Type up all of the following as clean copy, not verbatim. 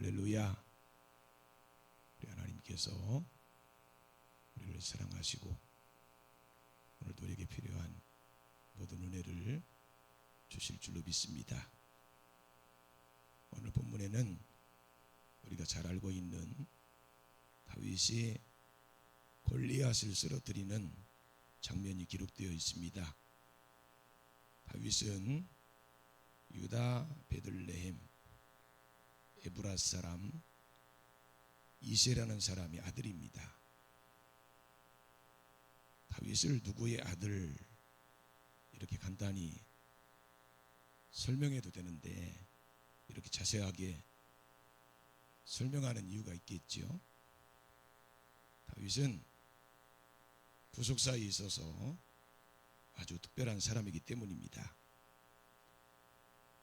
할렐루야. 우리 하나님께서 우리를 사랑하시고 오늘도 우리에게 필요한 모든 은혜를 주실 줄로 믿습니다. 오늘 본문에는 우리가 잘 알고 있는 다윗이 골리앗을 쓰러뜨리는 장면이 기록되어 있습니다. 다윗은 유다 베들레헴 에브라 사람 이새라는 사람의 아들입니다. 다윗을 누구의 아들 이렇게 간단히 설명해도 되는데 이렇게 자세하게 설명하는 이유가 있겠죠. 다윗은 구속사에 있어서 아주 특별한 사람이기 때문입니다.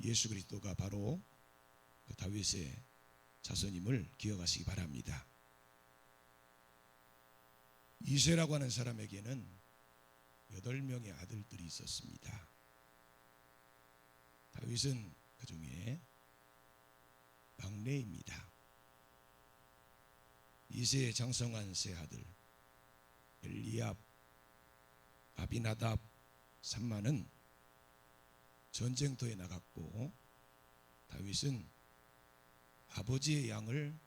예수 그리스도가 바로 그 다윗의 자손임을 기억하시기 바랍니다. 이새라고 하는 사람에게는 8명의 아들들이 있었습니다. 다윗은 그 중에 막내입니다. 이새의 장성한 세 아들 엘리압, 아비나답, 삼마는 전쟁터에 나갔고 다윗은 아버지의 양을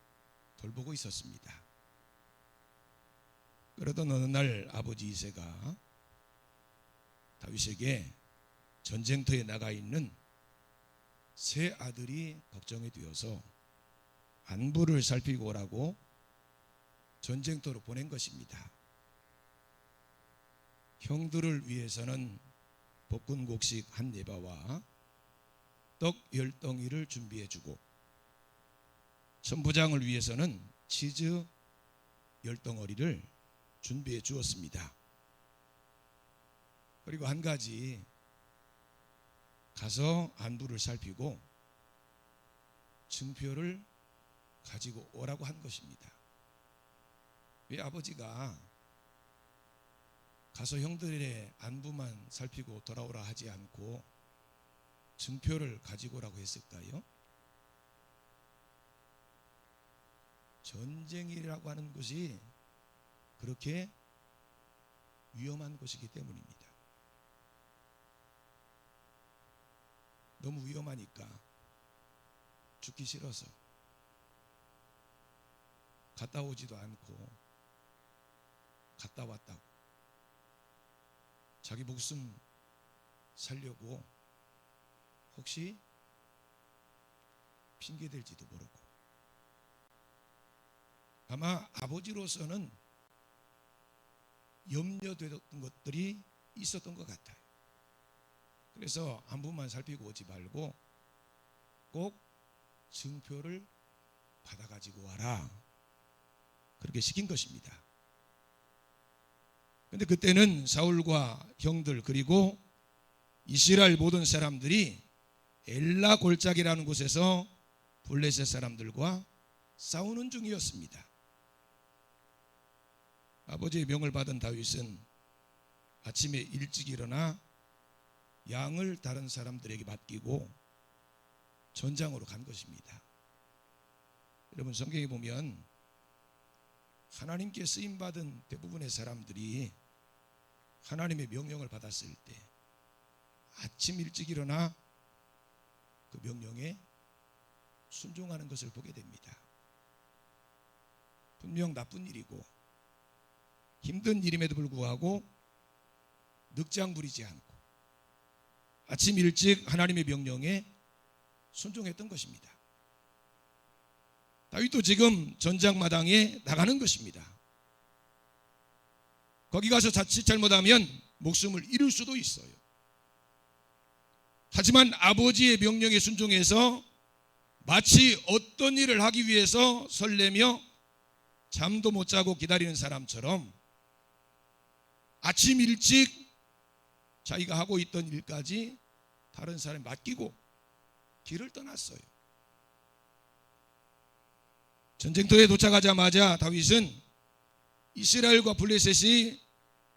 돌보고 있었습니다. 그러던 어느 날 아버지 이새가 다윗에게 전쟁터에 나가 있는 세 아들이 걱정이 되어서 안부를 살피고 오라고 전쟁터로 보낸 것입니다. 형들을 위해서는 볶은 곡식 1예바와 떡 10덩이를 준비해주고 천부장을 위해서는 치즈 10덩어리를 준비해 주었습니다. 그리고 한 가지, 가서 안부를 살피고 증표를 가지고 오라고 한 것입니다. 왜 아버지가 가서 형들의 안부만 살피고 돌아오라 하지 않고 증표를 가지고 오라고 했을까요? 전쟁이라고 하는 것이 그렇게 위험한 것이기 때문입니다. 너무 위험하니까 죽기 싫어서 갔다 오지도 않고 갔다 왔다고 자기 목숨 살려고 혹시 핑계댈지도 모르고 아마 아버지로서는 염려되었던 것들이 있었던 것 같아요. 그래서 안부만 살피고 오지 말고 꼭 증표를 받아가지고 와라 그렇게 시킨 것입니다. 그런데 그때는 사울과 형들 그리고 이스라엘 모든 사람들이 엘라 골짜기라는 곳에서 블레셋 사람들과 싸우는 중이었습니다. 아버지의 명을 받은 다윗은 아침에 일찍 일어나 양을 다른 사람들에게 맡기고 전장으로 간 것입니다. 여러분 성경에 보면 하나님께 쓰임받은 대부분의 사람들이 하나님의 명령을 받았을 때 아침 일찍 일어나 그 명령에 순종하는 것을 보게 됩니다. 분명 나쁜 일이고 힘든 일임에도 불구하고 늑장 부리지 않고 아침 일찍 하나님의 명령에 순종했던 것입니다. 다윗도 지금 전장마당에 나가는 것입니다. 거기 가서 자칫 잘못하면 목숨을 잃을 수도 있어요. 하지만 아버지의 명령에 순종해서 마치 어떤 일을 하기 위해서 설레며 잠도 못 자고 기다리는 사람처럼 아침 일찍 자기가 하고 있던 일까지 다른 사람에 맡기고 길을 떠났어요. 전쟁터에 도착하자마자 다윗은 이스라엘과 블레셋이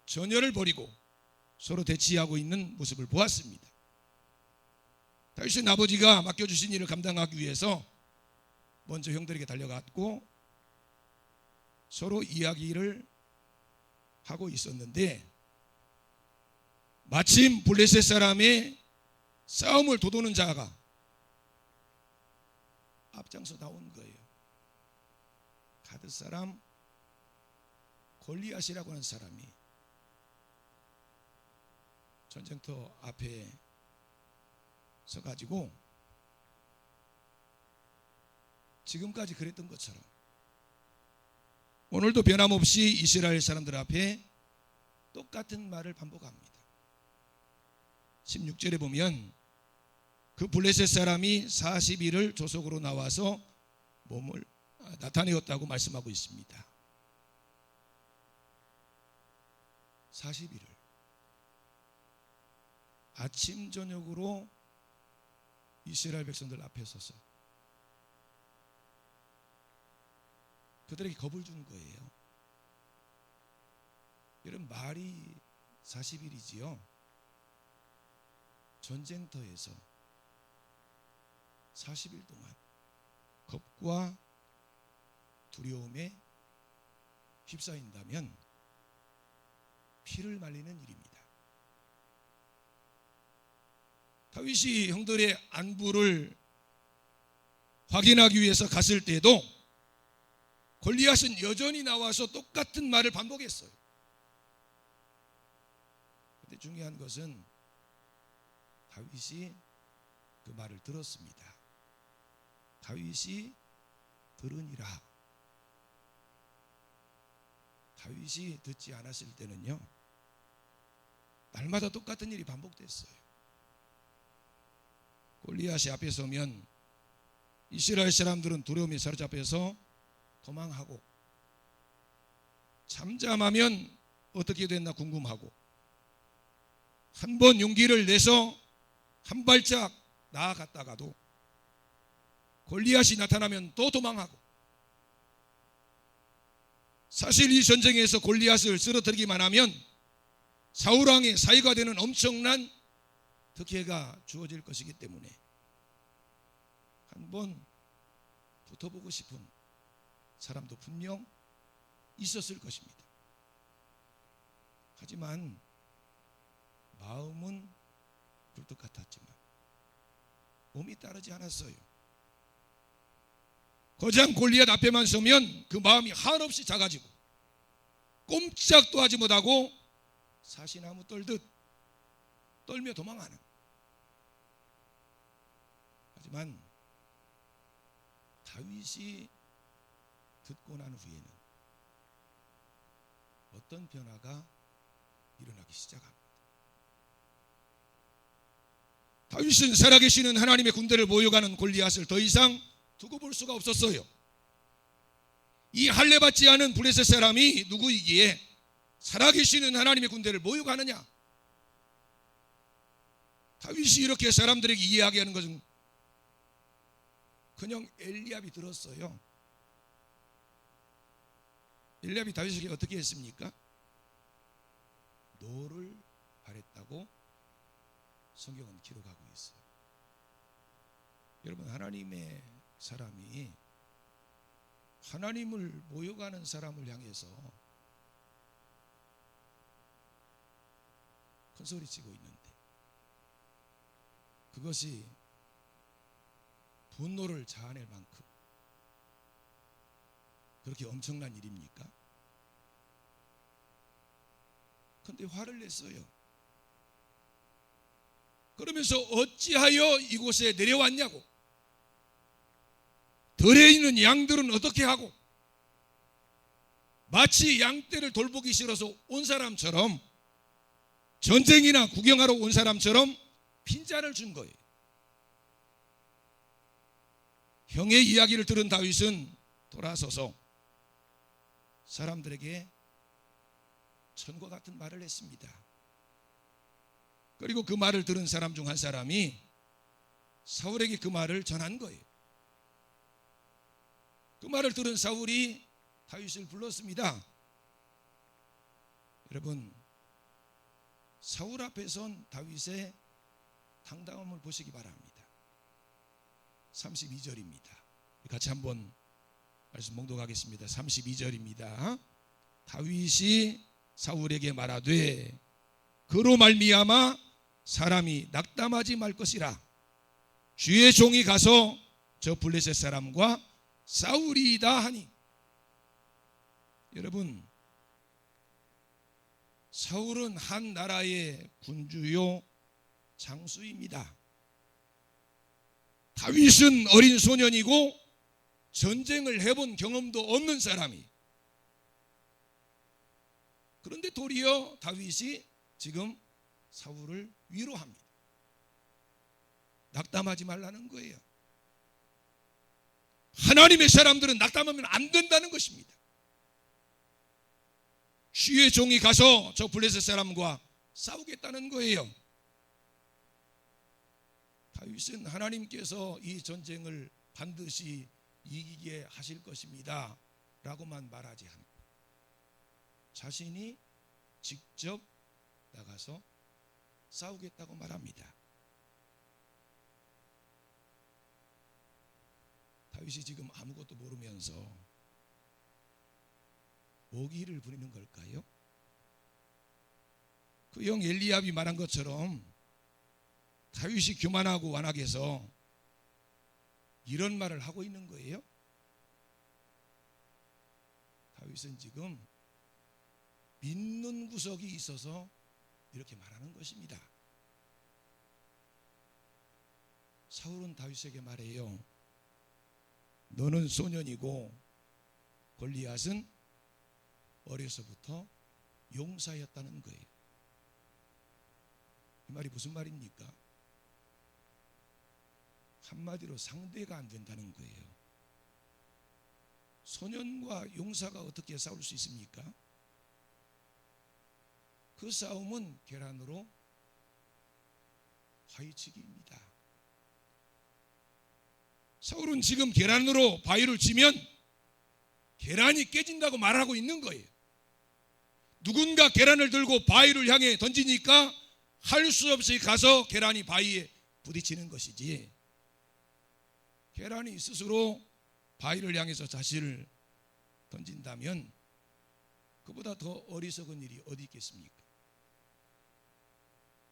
전열을 벌이고 서로 대치하고 있는 모습을 보았습니다. 다윗은 아버지가 맡겨주신 일을 감당하기 위해서 먼저 형들에게 달려갔고 서로 이야기를 하고 있었는데 마침 블레셋 사람의 싸움을 도도는 자가 앞장서 나온 거예요. 가드 사람 골리앗이라고 하는 사람이 전쟁터 앞에 서가지고 지금까지 그랬던 것처럼 오늘도 변함없이 이스라엘 사람들 앞에 똑같은 말을 반복합니다. 16절에 보면 그 블레셋 사람이 40일을 조속으로 나와서 몸을 나타내었다고 말씀하고 있습니다. 40일을 아침 저녁으로 이스라엘 백성들 앞에 서서 그들에게 겁을 주는 거예요. 여러분, 말이 40일이지요. 전쟁터에서 40일 동안 겁과 두려움에 휩싸인다면 피를 말리는 일입니다. 다윗이 형들의 안부를 확인하기 위해서 갔을 때도 골리앗은 여전히 나와서 똑같은 말을 반복했어요. 그런데 중요한 것은 다윗이 그 말을 들었습니다. 다윗이 들으니라. 다윗이 듣지 않았을 때는요, 날마다 똑같은 일이 반복됐어요. 골리앗이 앞에 서면 이스라엘 사람들은 두려움에 사로잡혀서 도망하고, 잠잠하면 어떻게 됐나 궁금하고, 한 번 용기를 내서 한 발짝 나아갔다가도 골리앗이 나타나면 또 도망하고, 사실 이 전쟁에서 골리앗을 쓰러뜨리기만 하면 사울왕의 사위가 되는 엄청난 득회가 주어질 것이기 때문에 한번 붙어보고 싶은 사람도 분명 있었을 것입니다. 하지만 마음은 굴뚝 같았지만 몸이 따르지 않았어요. 거장 골리앗 앞에만 서면 그 마음이 한없이 작아지고 꼼짝도 하지 못하고 사시나무 떨듯 떨며 도망하는. 하지만 다윗이 듣고 난 후에는 어떤 변화가 일어나기 시작합니다. 다윗은 살아계시는 하나님의 군대를 모여가는 골리앗을 더 이상 두고 볼 수가 없었어요. 이 할례받지 않은 블레셋 사람이 누구이기에 살아계시는 하나님의 군대를 모여가느냐? 다윗이 이렇게 사람들에게 이야기하는 것은 그냥 엘리압이 들었어요. 엘리압이 다윗에게 어떻게 했습니까? 노를 바랬다고 성경은 기록하고 있어요. 여러분, 하나님의 사람이 하나님을 모여가는 사람을 향해서 큰 소리 치고 있는데 그것이 분노를 자아낼 만큼 그렇게 엄청난 일입니까? 그런데 화를 냈어요. 그러면서 어찌하여 이곳에 내려왔냐고, 들에 있는 양들은 어떻게 하고, 마치 양떼를 돌보기 싫어서 온 사람처럼, 전쟁이나 구경하러 온 사람처럼 빈잔을 준 거예요. 형의 이야기를 들은 다윗은 돌아서서 사람들에게 천과 같은 말을 했습니다. 그리고 그 말을 들은 사람 중 한 사람이 사울에게 그 말을 전한 거예요. 그 말을 들은 사울이 다윗을 불렀습니다. 여러분, 사울 앞에 선 다윗의 당당함을 보시기 바랍니다. 32절입니다. 같이 한번 말씀 봉독하겠습니다. 32절입니다. 다윗이 사울에게 말하되 그로 말미암아 사람이 낙담하지 말 것이라. 주의 종이 가서 저 블레셋 사람과 싸우리이다 하니. 여러분, 사울은 한 나라의 군주요 장수입니다. 다윗은 어린 소년이고 전쟁을 해본 경험도 없는 사람이. 그런데 도리어 다윗이 지금 사울을 위로합니다. 낙담하지 말라는 거예요. 하나님의 사람들은 낙담하면 안 된다는 것입니다. 주의 종이 가서 저 블레셋 사람과 싸우겠다는 거예요. 다윗은 하나님께서 이 전쟁을 반드시 이기게 하실 것입니다 라고만 말하지 않고 자신이 직접 나가서 싸우겠다고 말합니다. 다윗이 지금 아무것도 모르면서 모기를 부리는 걸까요? 그 형 엘리압이 말한 것처럼 다윗이 교만하고 완악해서 이런 말을 하고 있는 거예요. 다윗은 지금 믿는 구석이 있어서 이렇게 말하는 것입니다. 사울은 다윗에게 말해요. 너는 소년이고 골리앗은 어려서부터 용사였다는 거예요. 이 말이 무슨 말입니까? 한마디로 상대가 안 된다는 거예요. 소년과 용사가 어떻게 싸울 수 있습니까? 그 싸움은 계란으로 파헤치기입니다. 사울은 지금 계란으로 바위를 치면 계란이 깨진다고 말하고 있는 거예요. 누군가 계란을 들고 바위를 향해 던지니까 할 수 없이 가서 계란이 바위에 부딪히는 것이지, 계란이 스스로 바위를 향해서 자신을 던진다면 그보다 더 어리석은 일이 어디 있겠습니까?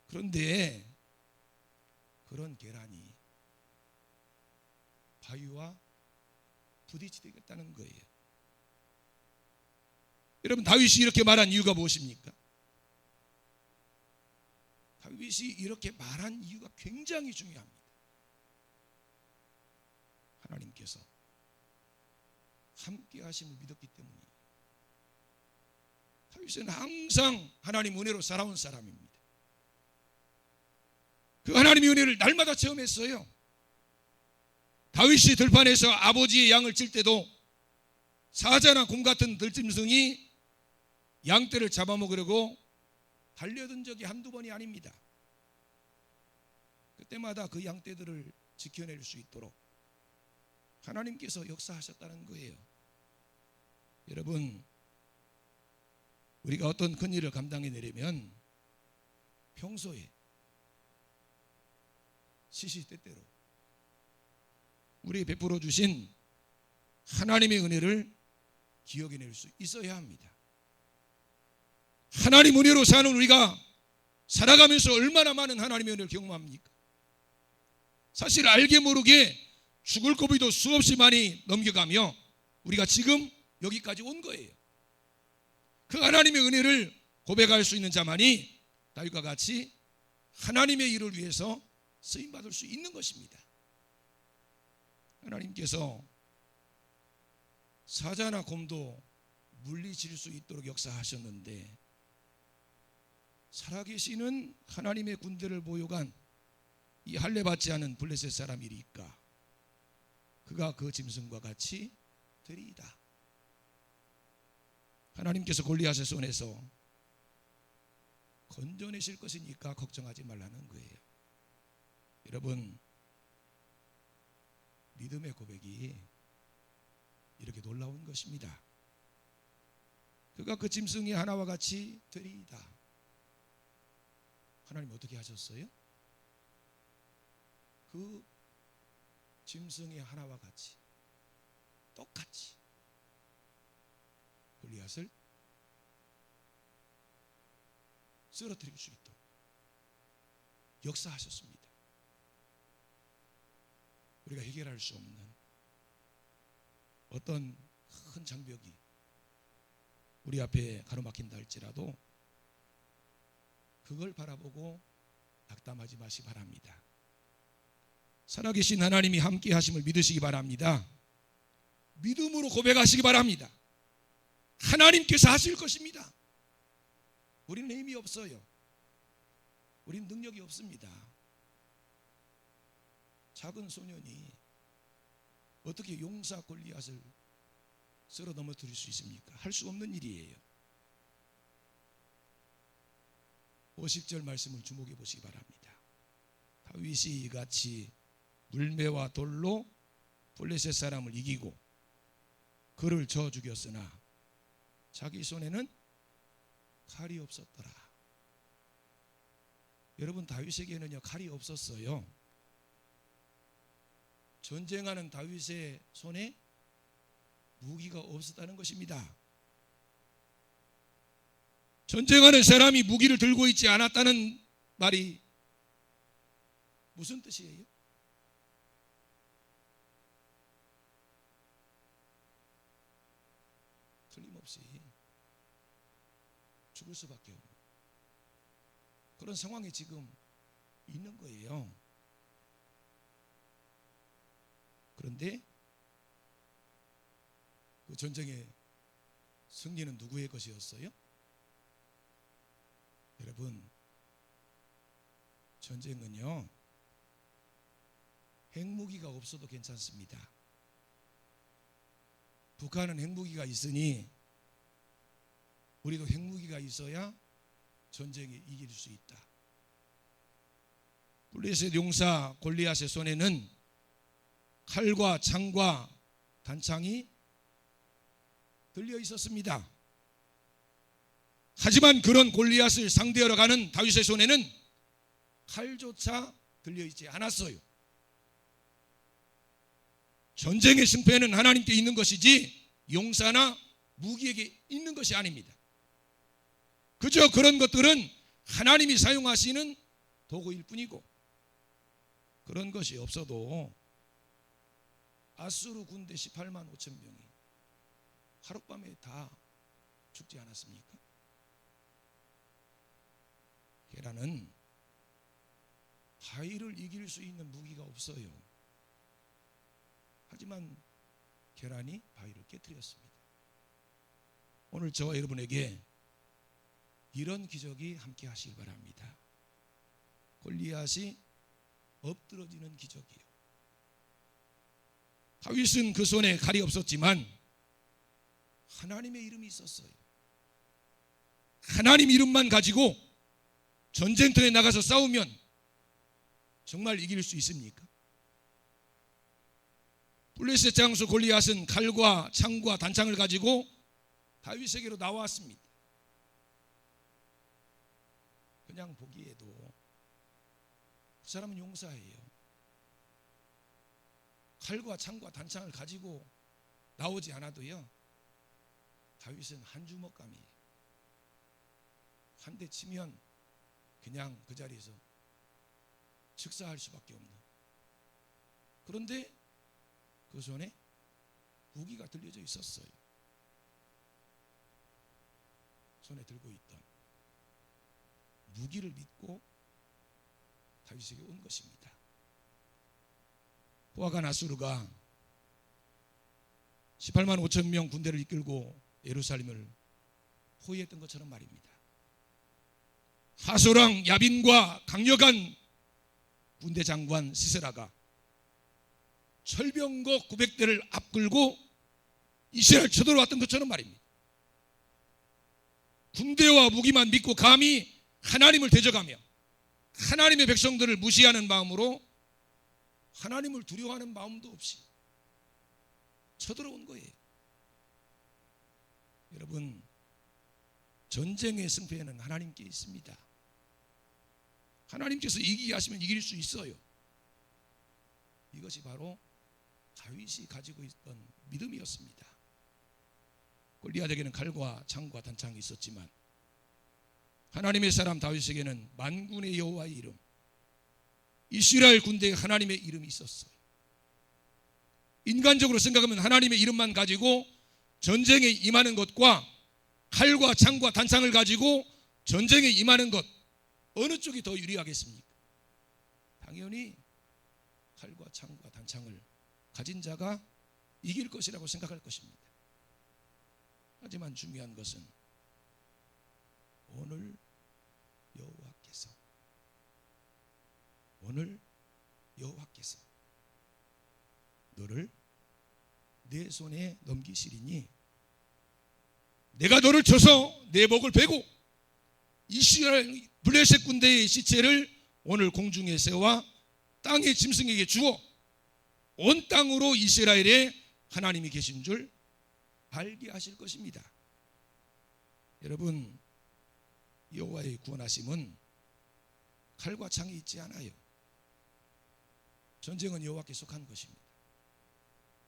그런데 그런 계란이 바위와 부딪히겠다는 거예요. 여러분, 다윗이 이렇게 말한 이유가 무엇입니까? 다윗이 이렇게 말한 이유가 굉장히 중요합니다. 하나님께서 함께 하심을 믿었기 때문이에요. 다윗은 항상 하나님 은혜로 살아온 사람입니다. 그 하나님의 은혜를 날마다 체험했어요. 다윗이 들판에서 아버지의 양을 칠 때도 사자나 곰 같은 들짐승이 양떼를 잡아먹으려고 달려든 적이 한두 번이 아닙니다. 그때마다 그 양떼들을 지켜낼 수 있도록 하나님께서 역사하셨다는 거예요. 여러분, 우리가 어떤 큰 일을 감당해내려면 평소에 시시때때로 우리에게 베풀어 주신 하나님의 은혜를 기억해낼 수 있어야 합니다. 하나님 은혜로 사는 우리가 살아가면서 얼마나 많은 하나님의 은혜를 경험합니까? 사실 알게 모르게 죽을 고비도 수없이 많이 넘겨가며 우리가 지금 여기까지 온 거예요. 그 하나님의 은혜를 고백할 수 있는 자만이 다윗과 같이 하나님의 일을 위해서 쓰임받을 수 있는 것입니다. 하나님께서 사자나 곰도 물리칠 수 있도록 역사하셨는데 살아계시는 하나님의 군대를 모욕한 이 할례받지 않은 블레셋 사람이리까 그가 그 짐승과 같이 되리이다. 하나님께서 골리앗의 손에서 건져내실 것이니까 걱정하지 말라는 거예요. 여러분, 믿음의 고백이 이렇게 놀라운 것입니다. 그가 그 짐승의 하나와 같이 되리이다. 하나님 어떻게 하셨어요? 그 짐승의 하나와 같이 골리앗을 쓰러뜨릴 수 있도록 역사하셨습니다. 우리가 해결할 수 없는 어떤 큰 장벽이 우리 앞에 가로막힌다 할지라도 그걸 바라보고 낙담하지 마시기 바랍니다. 살아계신 하나님이 함께 하심을 믿으시기 바랍니다. 믿음으로 고백하시기 바랍니다. 하나님께서 하실 것입니다. 우리는 힘이 없어요. 우리는 능력이 없습니다. 작은 소년이 어떻게 용사 골리앗을 쓸어 넘어뜨릴 수 있습니까? 할 수 없는 일이에요. 50절 말씀을 주목해 보시기 바랍니다. 다윗이 이같이 물매와 돌로 블레셋 사람을 이기고 그를 쳐 죽였으나 자기 손에는 칼이 없었더라. 여러분, 다윗에게는요 칼이 없었어요. 전쟁하는 다윗의 손에 무기가 없었다는 것입니다. 전쟁하는 사람이 무기를 들고 있지 않았다는 말이 무슨 뜻이에요? 틀림없이 죽을 수밖에 없는 그런 상황에 지금 있는 거예요. 그런데 그 전쟁의 승리는 누구의 것이었어요? 여러분, 전쟁은요 핵무기가 없어도 괜찮습니다. 북한은 핵무기가 있으니 우리도 핵무기가 있어야 전쟁에 이길 수 있다. 블레셋 용사 골리앗의 손에는 칼과 창과 단창이 들려 있었습니다. 하지만 그런 골리앗을 상대하러 가는 다윗의 손에는 칼조차 들려 있지 않았어요. 전쟁의 승패는 하나님께 있는 것이지 용사나 무기에게 있는 것이 아닙니다. 그저 그런 것들은 하나님이 사용하시는 도구일 뿐이고, 그런 것이 없어도 아수르 군대 18만 5천 명이 하룻밤에 다 죽지 않았습니까? 게라는 바위를 이길 수 있는 무기가 없어요. 하지만 계란이 바위를 깨뜨렸습니다. 오늘 저와 여러분에게 이런 기적이 함께 하시길 바랍니다. 골리앗이 엎드러지는 기적이요. 다윗은 그 손에 칼이 없었지만 하나님의 이름이 있었어요. 하나님 이름만 가지고 전쟁터에 나가서 싸우면 정말 이길 수 있습니까? 블레셋 장수 골리앗은 칼과 창과 단창을 가지고 다윗에게로 나왔습니다. 그냥 보기에도 그 사람은 용사예요. 칼과 창과 단창을 가지고 나오지 않아도요, 다윗은 한 주먹감이에요. 한 대 치면 그냥 그 자리에서 즉사할 수밖에 없는. 그런데 그 손에 무기가 들려져 있었어요. 손에 들고 있던 무기를 믿고 다윗에게 온 것입니다. 호아간 아수르가 18만 5천 명 군대를 이끌고 예루살렘을 포위했던 것처럼 말입니다. 하소랑 야빈과 강력한 군대 장관 시세라가 철병거 900대를 앞끌고 이스라엘 쳐들어왔던 것처럼 말입니다. 군대와 무기만 믿고 감히 하나님을 대적하며 하나님의 백성들을 무시하는 마음으로 하나님을 두려워하는 마음도 없이 쳐들어온 거예요. 여러분, 전쟁의 승패는 하나님께 있습니다. 하나님께서 이기게 하시면 이길 수 있어요. 이것이 바로 다윗이 가지고 있던 믿음이었습니다. 골리앗에게는 칼과 창과 단창이 있었지만 하나님의 사람 다윗에게는 만군의 여호와의 이름, 이스라엘 군대에 하나님의 이름이 있었어요. 인간적으로 생각하면 하나님의 이름만 가지고 전쟁에 임하는 것과 칼과 창과 단창을 가지고 전쟁에 임하는 것, 어느 쪽이 더 유리하겠습니까? 당연히 칼과 창과 단창을 가진 자가 이길 것이라고 생각할 것입니다. 하지만 중요한 것은 오늘 여호와께서 너를 내 손에 넘기시리니 내가 너를 쳐서 내 목을 베고 이스라엘 블레셋 군대의 시체를 오늘 공중에 세워 땅의 짐승에게 주어 온 땅으로 이스라엘에 하나님이 계신 줄 알게 하실 것입니다. 여러분, 여호와의 구원하심은 칼과 창이 있지 않아요. 전쟁은 여호와께 속한 것입니다.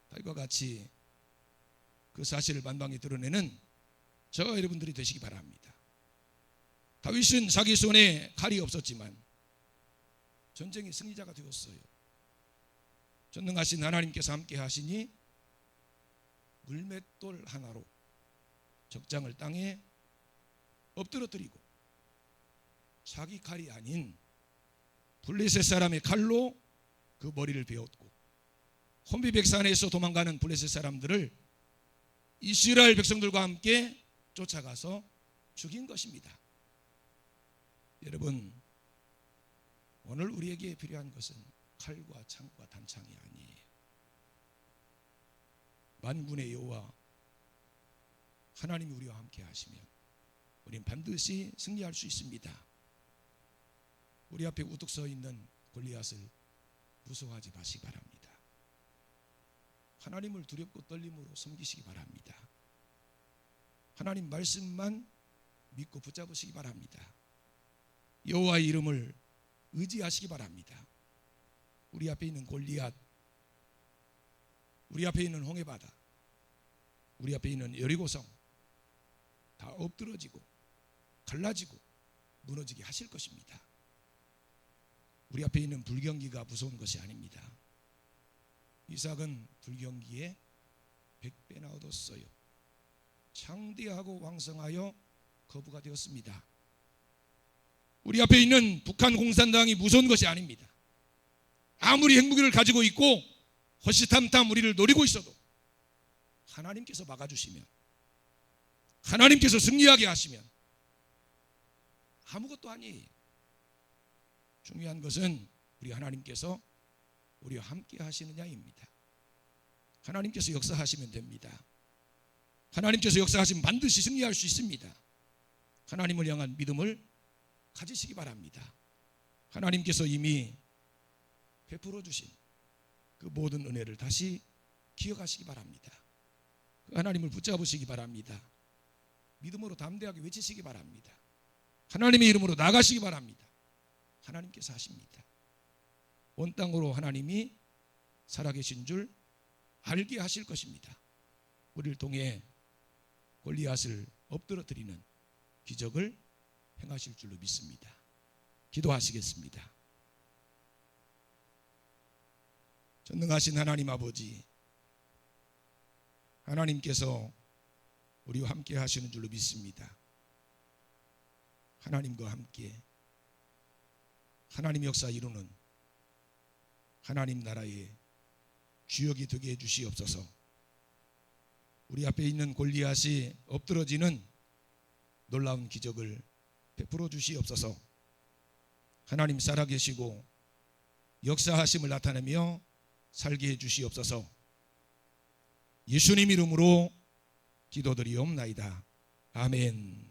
다윗과 같이 그 사실을 만방에 드러내는 저와 여러분들이 되시기 바랍니다. 다윗은 자기 손에 칼이 없었지만 전쟁의 승리자가 되었어요. 전능하신 하나님께서 함께 하시니 물맷돌 하나로 적장을 땅에 엎드러뜨리고 자기 칼이 아닌 블레셋 사람의 칼로 그 머리를 베었고 혼비백산에서 도망가는 블레셋 사람들을 이스라엘 백성들과 함께 쫓아가서 죽인 것입니다. 여러분, 오늘 우리에게 필요한 것은 칼과 창과 단창이 아니에요. 만군의 여호와 하나님이 우리와 함께 하시면 우리는 반드시 승리할 수 있습니다. 우리 앞에 우뚝 서 있는 골리앗을 무서워하지 마시기 바랍니다. 하나님을 두렵고 떨림으로 섬기시기 바랍니다. 하나님 말씀만 믿고 붙잡으시기 바랍니다. 여호와의 이름을 의지하시기 바랍니다. 우리 앞에 있는 골리앗, 우리 앞에 있는 홍해바다, 우리 앞에 있는 여리고성 다 엎드러지고 갈라지고 무너지게 하실 것입니다. 우리 앞에 있는 불경기가 무서운 것이 아닙니다. 이삭은 불경기에 100배나 얻었어요. 창대하고 왕성하여 거부가 되었습니다. 우리 앞에 있는 북한 공산당이 무서운 것이 아닙니다. 아무리 핵무기를 가지고 있고 호시탐탐 우리를 노리고 있어도 하나님께서 막아주시면, 하나님께서 승리하게 하시면 아무것도 아니에요. 중요한 것은 우리 하나님께서 우리와 함께 하시느냐입니다. 하나님께서 역사하시면 됩니다. 하나님께서 역사하시면 반드시 승리할 수 있습니다. 하나님을 향한 믿음을 가지시기 바랍니다. 하나님께서 이미 베풀어 주신 그 모든 은혜를 다시 기억하시기 바랍니다. 그 하나님을 붙잡으시기 바랍니다. 믿음으로 담대하게 외치시기 바랍니다. 하나님의 이름으로 나가시기 바랍니다. 하나님께서 하십니다. 온 땅으로 하나님이 살아계신 줄 알게 하실 것입니다. 우리를 통해 골리앗을 엎드러뜨리는 기적을 행하실 줄로 믿습니다. 기도하시겠습니다. 전능하신 하나님 아버지, 하나님께서 우리와 함께 하시는 줄로 믿습니다. 하나님과 함께 하나님 역사 이루는 하나님 나라의 주역이 되게 해주시옵소서. 우리 앞에 있는 골리앗이 엎드러지는 놀라운 기적을 베풀어 주시옵소서. 하나님 살아계시고 역사하심을 나타내며 살게 해주시옵소서. 예수님 이름으로 기도드리옵나이다. 아멘.